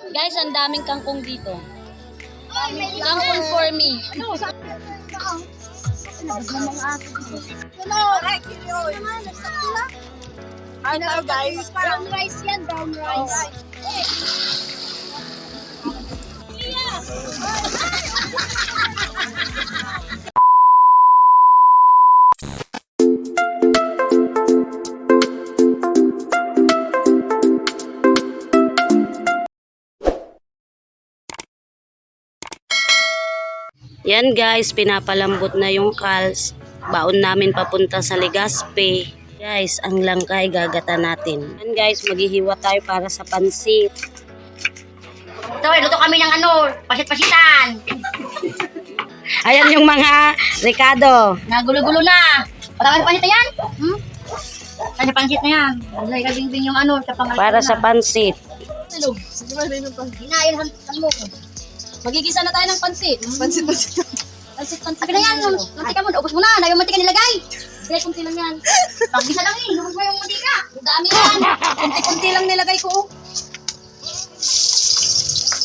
Guys, ang daming kangkong dito. Kangkong for me. Ano guys? Brown rice yan, brown rice. Yan guys, pinapalambot na yung kals. Baon namin papunta sa Legazpi. Guys, ang langkay gagata natin. Yan guys, maghihiwa tayo para sa pansit. Ito, luto kami ng pasit-pasitan. Ayan yung mga Ricardo. Nagulo-gulo na. Patawad pansit na yan? Ano pansit na yan? Lagay ka bing yung sa pangalan. Para sa pansit. Hinayin ang mo. Magigisa na tayo ng pansit. Pansit. Pansit na yan. Mantika mo, ubos mo na. Na yung mantika nilagay. Hindi, kunti lang yan. Pag-gisa lang ubos mo yung mantika. Ang dami yan. Kunti-kunti lang nilagay ko.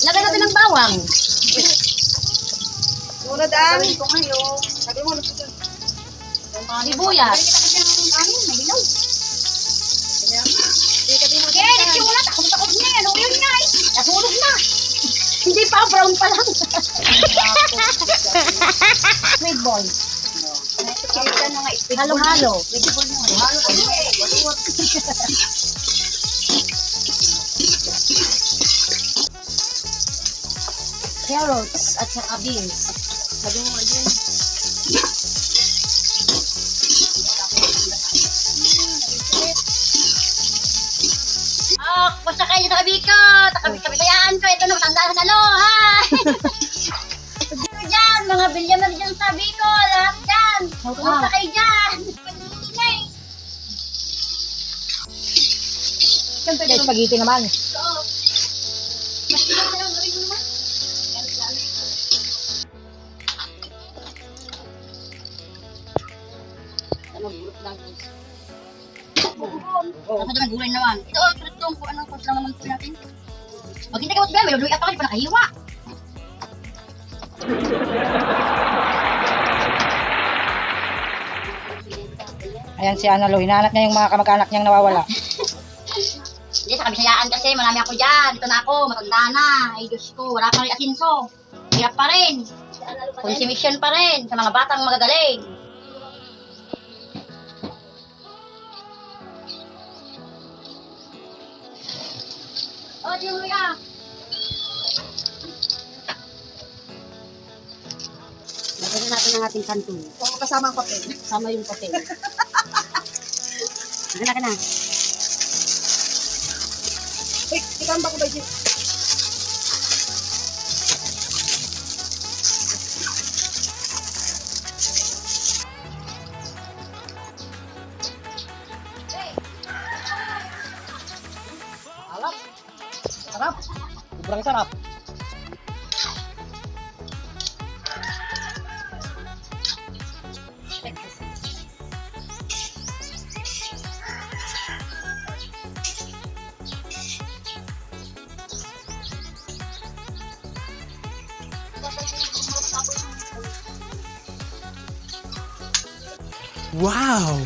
Lagay natin ng bawang. Muna dami. Sabi mo, Sibuyas. okay, nagsimula. Takot na yan. Ano yun na eh. Natulog na. Hindi pa, brown pa lang. Sweet boy. Halo-halo. Carrots at saka beans. Sabi mo din. Basta kayo sa kabi ko. Kabi-kayaan ko. Ito na, matandaan na hi! Diyan, mga bilyamer dyan sabi ko. Lahat dyan. Kumusta kayo dyan? Siyempre, spaghetti naman. Ako doon gulay naman. Ito, tulad doon kung anong course lang naman po natin. Pag hindi ka mo sabihan, may luloy pa kayo pa nakahiwa. Ayan si Analo, hinahanap niya yung mga kamag-anak niyang nawawala. Hindi, sa Kabisayaan kasi, marami ako dyan. Ito na ako, matanda na. Ay, Diyos ko, wala pa rin asinso. Hirap pa rin. Consumption pa rin sa mga batang magagaling. Oh, di mo ka. Lagyan natin ang ating kanton. Kung kasama ang papel. Sama yung papel. Lagyan na. Ikan ba ko ba dyan? Sarap. Sobrang sarap. Wow!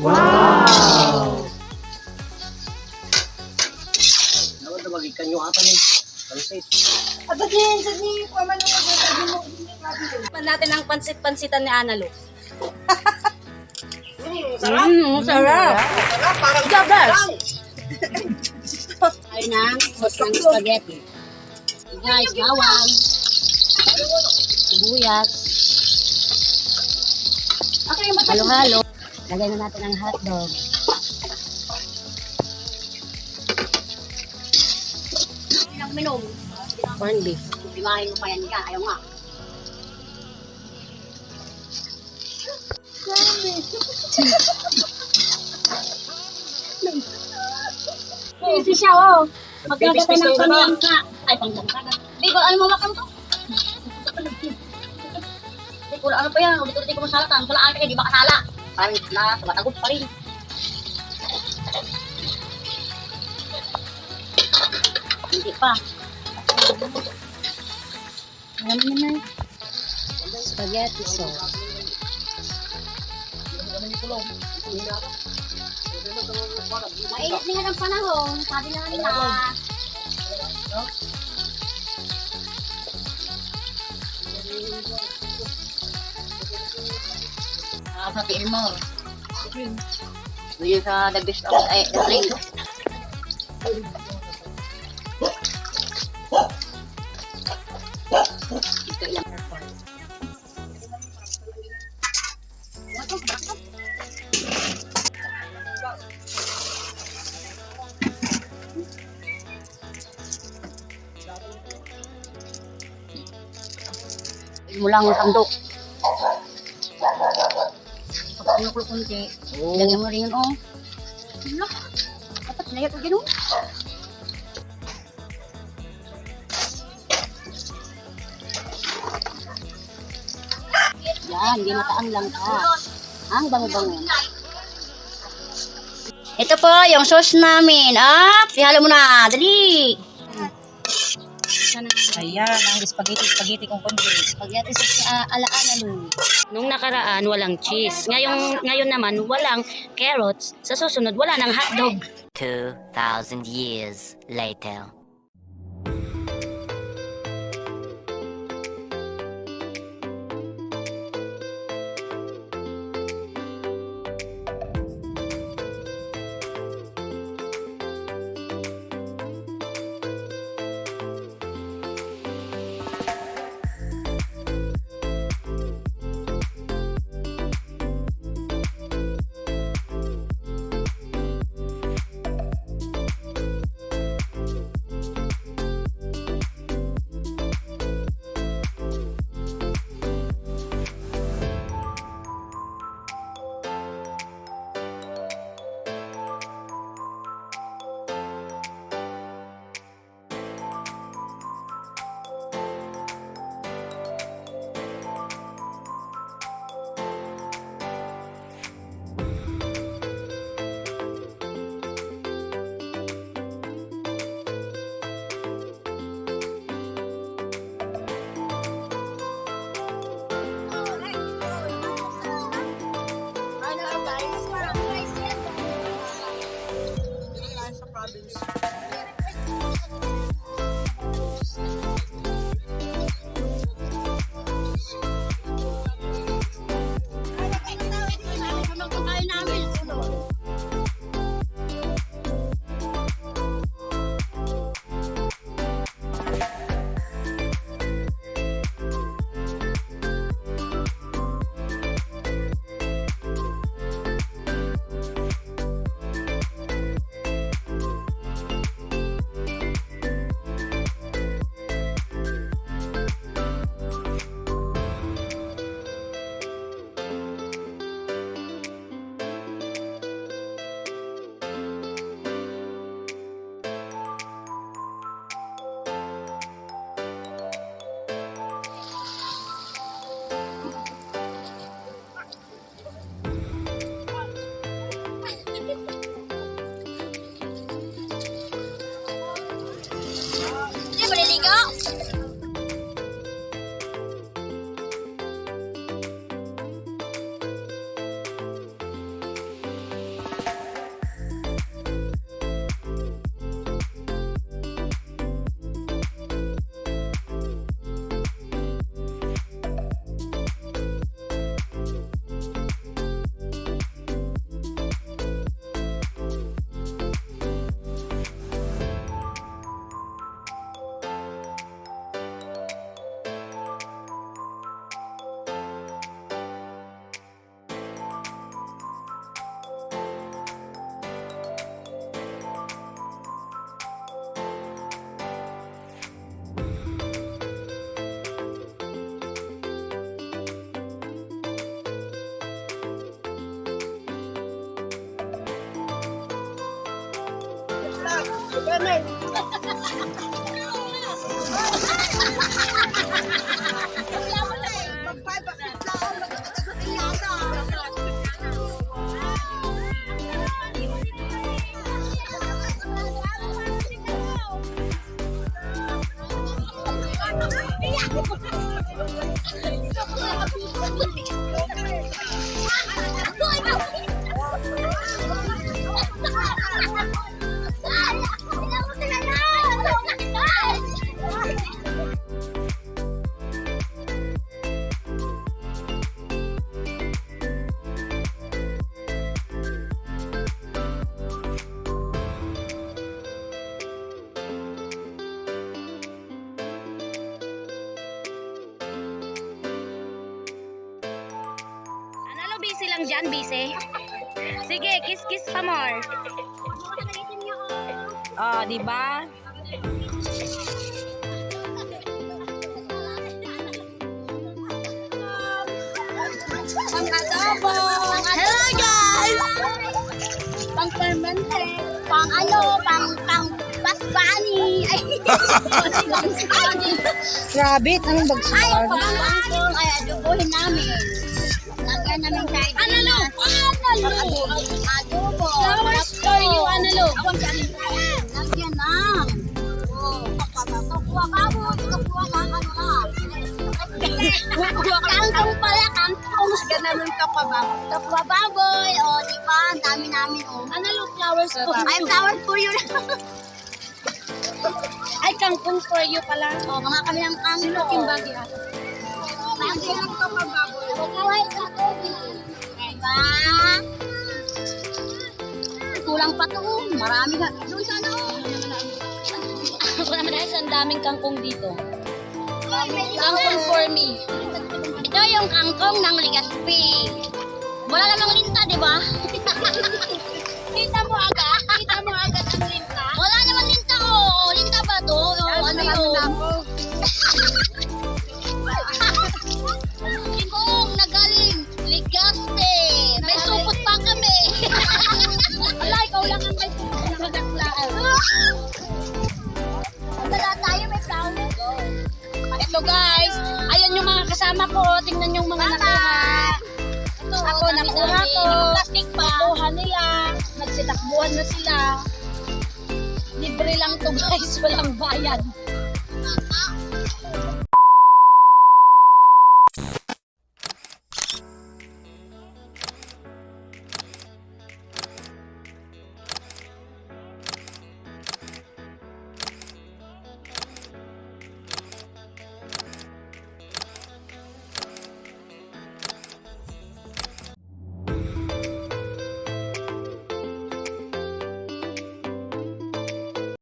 Wow! Naman na magikan yung ata ng pansit. At din, kuha man yung Natin ang pansit-pansitan ni Analo. sarap. Sarap. Sarap, parang Gabas. Ayun na, hot ng spaghetti. Guys, bawang. Sibuyas. Okay, yung Halo-halo. Lagay na natin ang hotdog. minom. Corn beef. Imahin mo pa yan ka, ayaw nga. Easy siya, oh. Magkagata ng panglangka. Ay, panglangka na. Bigo, ano mo makam to? Kula ano pa yan, ulit-ulit ko masalatan. Salaan ka, di ba kasala? Parang na, matagot pa rin. Hindi pa. Ano naman? Spaghetti sauce. Mainit na nga ng panahon. Sabi na nila. Sa Pilmore. Doon sa the best of the drink. Ito ilang airport. Mulang sandok. Pag ano ko kunti, lagyan mo rin yun, oh. Wala. Dapat na ito gano'n. Yan, ginataang langka. Ang bango-bango. Ito po, yung sauce namin. Ihalo mo na. Dali. Ayan, ang spaghetti kong konti. Spaghetti sauce ala-ala lo. Nung nakaraan, walang cheese. Ngayon naman, walang carrots. Sa susunod, wala ng hotdog. 2,000 years later. Hindi, maliligo. Analo, busy lang dyan, busy. Sige, kiss pa more. Oh, di ba? Hello guys! Pang permanente, pang paspani. Ay, paspani. Rabbit, anong Ay, bagsak? pang ay adubuhin namin. Lagyan namin tayo. Analo! Adobo. Flowers for you, Analo. Lagyan ng. Kapwa babo, kapwa lang, ano lang. Kangkong pala, kangkong. Ganun ng kapwa baboy. Kapwa baboy, o, diba? Ang dami namin, o. Analo, flowers for Ay, you. flowers for you. Ay, kangkong for you pala. O, mga kami ng kangkong. Bagay ng kapwa baboy. Buhay sa tubig. Diba? Kulang pa to, oh. Marami ka. Doon sana, oh. Wala naman dahil ang daming kangkong dito. Kangkong Kangkong for me. Ito yung kangkong ng Legazpi. Wala namang linta, di ba? Kita mo agad ang linta? Wala namang linta, oh. Linta ba to? Oh, ano yun? Kangkong na galing Legazpi. May supot pa kami. Wala, ikaw lang ang may supot. Wala tayo, may flower. Ito guys, ayan yung mga kasama ko. Tingnan yung mga nakuha. Ito, ako nakuha ko. Plastic pa. Nakuha nila. Nagsitakbuhan na sila. Libre lang to guys, walang bayad.